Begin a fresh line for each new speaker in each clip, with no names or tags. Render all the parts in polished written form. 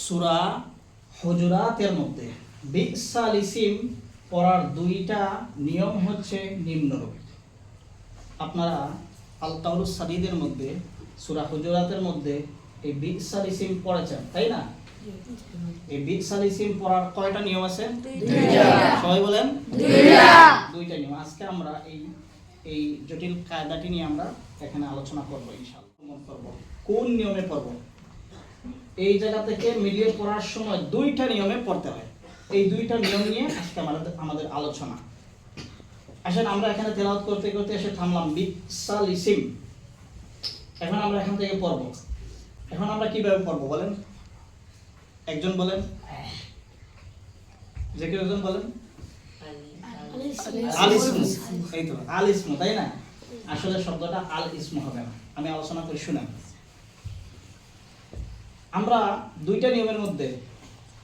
সূরা হুজুরাতের মধ্যে বিসাল ইসিম পড়ার দুইটা নিয়ম হচ্ছে নিম্নরূপ। আপনারা আল কাউলুস সাদীদের মধ্যে সূরা হুজুরাতের মধ্যে এই বিসাল ইসিম পড়েছেন, তাই না? এই বিসাল ইসিম পড়ার কয়টা নিয়ম আছে? দুইটা। সবাই বলেন দুইটা নিয়ম। আজকে আমরা এই জটিল কায়দাটি নিয়ে আমরা এখানে আলোচনা করব ইনশাআল্লাহ। কোন নিয়মে পড়ব? এই জায়গা থেকে মিলিয়ে পড়ার সময় দুইটা নিয়মে পড়তে হয়। এই দুইটা নিয়ম নিয়ে আজকে আমাদের আলোচনা। আসেন আমরা এখানে তেলাওয়াত করতে করতে এসে থামলাম বিসাল ইসিম। এখন আমরা এখান থেকে পড়ব। এখন আমরা কিভাবে পড়ব বলেন? একজন বলেন, যে কেউ একজন বলেন। আল ইসমু, এই তো আল ইসমু, তাই না? আসলে শব্দটা আল ইসমু হবে না। আমি আলোচনা করে শুনেন। আমরা দুইটা নিয়মের মধ্যে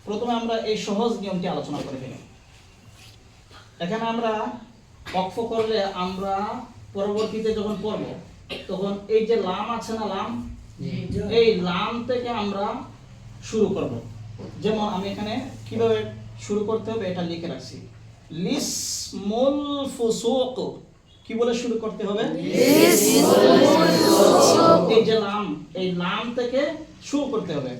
প্রথমে আমরা এই সহজ নিয়মটি আলোচনা করে ফেলি। এখানে আমরা ওয়াকফ করলে আমরা পরবর্তীতে যখন পড়ব তখন এই যে লাম আছে না, লাম, এই লাম থেকে আমরা শুরু করব। যেমন আমি এখানে কিভাবে শুরু করতে হবে এটা লিখে রাখছি। লিসমুল ফুসুক, কি বলে শুরু করতে হবে? এই যে লাম, এই লাম থেকে শুরু করতে হবে।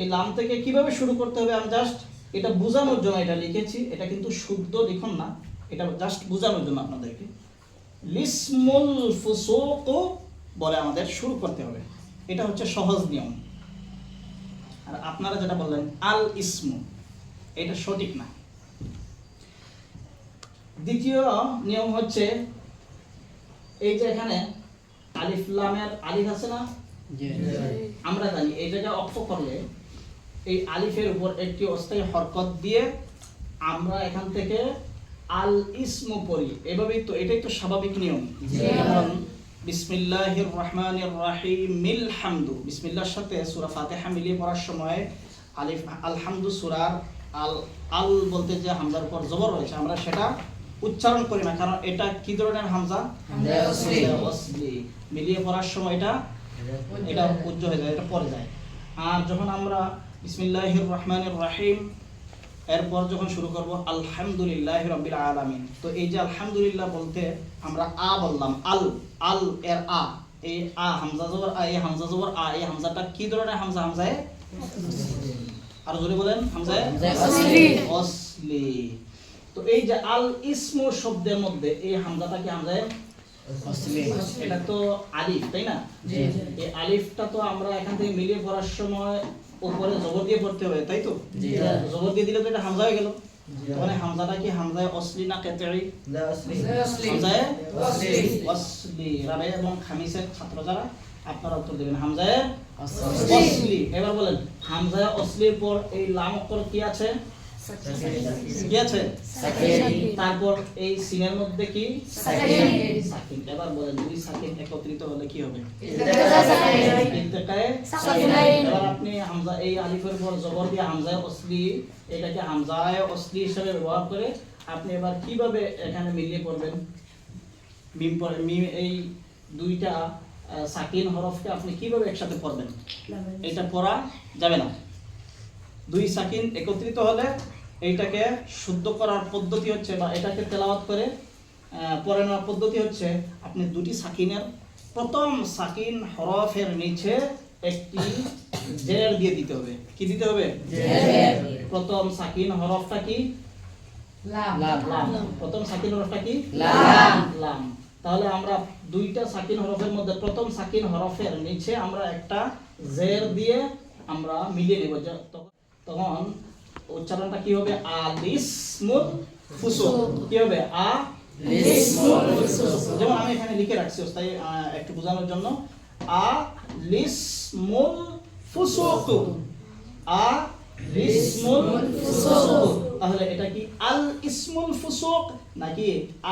এই লাম থেকে কিভাবে শুরু করতে হবে আমি জাস্ট এটা বোঝানোর জন্য এটা লিখেছি। এটা কিন্তু শুদ্ধ লিখন না, এটা জাস্ট বোঝানোর জন্য আপনাদেরকে। লিসমুল ফুসুক বলে আমাদের শুরু করতে হবে। এটা হচ্ছে সহজ নিয়ম। আর আপনারা যেটা বললেন আল ইসমু, এটা সঠিক না। দ্বিতীয় নিয়ম হচ্ছে এই যে এখানে আলিফ লামের আলিফ আছে না, আমরা জানি এই জায়গায় ওয়াকফ করলে এই আলিফের উপর একটি অস্থায়ী হরকত দিয়ে আমরা এখান থেকে আল ইসমু পড়ি। এভাবেই তো, এটাই তো স্বাভাবিক নিয়ম। যেমন বিসমিল্লাহির রহমানির রহিম মিল হামদু, বিসমিল্লাহর সাথে সূরা ফাতিহা মিলিয়ে পড়ার সময় আলিফ আলহামদু সূরার আল বলতে যে হামজার উপর জবর রয়েছে আমরা সেটা উচ্চারণ করি না, কারণ এটা কি ধরনের হামজা? ওয়াসলি। মিলিয়ে পড়ার সময় এটা উচ্চ হয়ে যায়, এটা পড়ে যায়। আর যখন আমরা বিসমিল্লাহির রহমানির রহিম এরপর যখন শুরু করব আলহামদুলিল্লাহি রাব্বিল আলামিন, তো এই যে আলহামদুলিল্লাহ বলতে আমরা আ বললাম, আল এর আ, এই আ হামজা জবর আ, এই হামজা জবর আ, এই হামজাটা কি ধরনের হামজা? হামজায়ে আর জোরে বলেন, হামজায়ে ওয়াসলি। তো এই যে আল ইসমু শব্দের মধ্যে এই হামজাটা কি হামজায়ে ওয়াসলি? এটা তো আলিফ, তাই না? এই আলিফটা তো আমরা এখান থেকে মিলিয়ে পড়ার সময় উপরে জবর দিয়ে পড়তে হবে, তাই তো? জবর দিয়ে দিলে তো এটা হামজা হয়ে গেল। মানে হামজাটা কি হামজায়ে ওয়াসলি না কাতঈ? হামজায়ে ওয়াসলি। রাবে এবং খামিসের ছাত্র যারা আপনারা উত্তর দিবেন হামজায়ে ওয়াসলি। এবার বলেন হামজায়ে ওয়াসলির পর এই লাম অক্ষর কি আছে? কি আছে? তারপর এই সিনের মধ্যে কি? সাকিন। এবার বলেন দুই সাকিন একত্রিত হলে কি হবে? এবার আপনি হামজা এই আলিফের পর জবর দিয়ে হামজায়ে ওয়াসলি, এটাকে হামজায়ে ওয়াসলি হিসেবে ব্যবহার করে আপনি এবার কিভাবে এখানে মিলিয়ে পড়বেন? মিম এই দুইটা সাকিন হরফকে আপনি কিভাবে একসাথে পড়বেন? এটা পড়া যাবে না। দুই সাকিন একত্রিত হলে এইটাকে শুদ্ধ করার পদ্ধতি হচ্ছে, বা এটাকে তেলাওয়াত করে পড়ে নেওয়ার পদ্ধতি হচ্ছে, আপনি দুটি সাকিনের প্রথম সাকিন হরফের নিচে একটি জের দিয়ে দিতে হবে। কি দিতে হবে? প্রথম সাকিন হরফটা কি? লাম। প্রথম সাকিন হরফটা কি? লাম। তাহলে আমরা দুইটা সাকিন হরফের মধ্যে প্রথম সাকিন হরফের নিচে আমরা একটা জের দিয়ে আমরা মিলিয়ে নেব। তখন উচ্চারণটা কি হবে? আলিসমুল ফুসুক। কি হবে? আলিসমুল ফুসুক। যেমন আমি এখানে লিখে রাখছি তাই একটু বোঝানোর জন্য, আলিসমুল ফুসুক, আলিসমুল ফুসুক। তাহলে এটা কি আল ইসমুল ফুসুক নাকি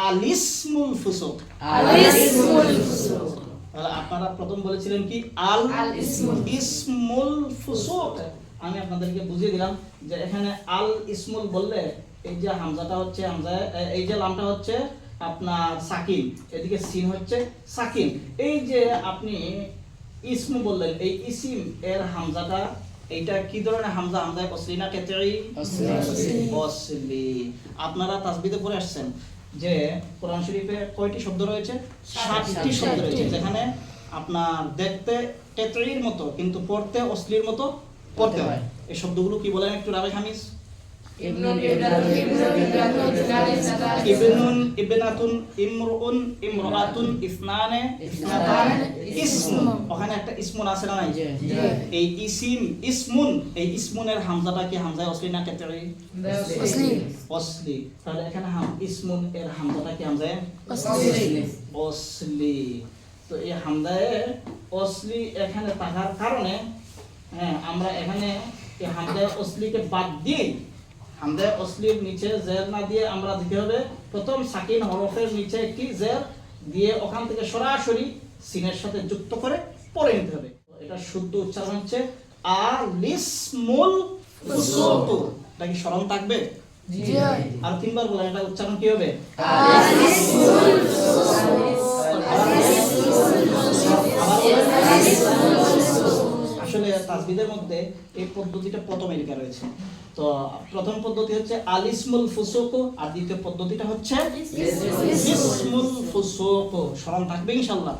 আলিসমুল ফুসুক? আলিসমুল ফুসুক। তাহলে আপনারা প্রথম বলেছিলেন কি আল ইসমুল ফুসুক। আমি আপনাদেরকে বুঝিয়ে দিলাম যে এখানে আল ইসমুল বললে এই যে হামজাটা হচ্ছে হামজায়ে, এই যে লামটা হচ্ছে আপনার সাকিন, এদিকে সিন হচ্ছে সাকিন। এই যে আপনি ইসমু বললেন, এই ইসিম এর হামজাটা এইটা কি ধরনের হামজা? হামজা অসলি না কেতই? অসলি। আপনারা তাসবিদে পড়ে আসছেন যে কোরআন শরীফে কয়টি শব্দ রয়েছে? 60টি শব্দ রয়েছে, যেখানে আপনার দেখতে কেতইর মতো কিন্তু পড়তে অসলির মতো পড়তে হয়। এই শব্দগুলো কি বলেন একটু রাবে খামিস? ইবনুন, ইবনাতুন, ইমরুন, ইমরাতুন, ইসনানে, ইসনাতান, ইসমুন। ওখানে একটা ইসমুন আছে না নাই? এই ইসিম, ইসমুন, এই ইসমুনের হামজাটা কি হামজায় অসলি না কেতই?
অসলি।
অসলি। তাহলে এখানে ইসমুন এর হামজাটা কি হামজায়
অসলি।
অসলি। তো এই হামজায় অসলি এখানে থাকার কারণে আমরা এখানে এই হামজায় অসলিকে বাদ দিয়ে হামজায় অসলির নিচে জের না দিয়ে আমরা দিতে হবে প্রথম সাকিন হরফের নিচে একটি জের দিয়ে ওখান থেকে সরাসরি সিনের সাথে যুক্ত করে পড়ে নিতে হবে। এটা শুদ্ধ উচ্চারণ হচ্ছে আলিসমুল ফুসুক। এটা কি স্মরণ থাকবে?
জি।
আর তিনবার বলেন, এটা উচ্চারণ কি হবে?
আলিসমুল ফুসুক।
আসলে তাসবিদের মধ্যে এই পদ্ধতিটা প্রথমে লেখা রয়েছে। তো প্রথম পদ্ধতি হচ্ছে আলিসমুল ফুসুক, আর দ্বিতীয় পদ্ধতিটা হচ্ছে ইসমুল ফুসুক। স্মরণ থাকবে ইনশাআল্লাহ।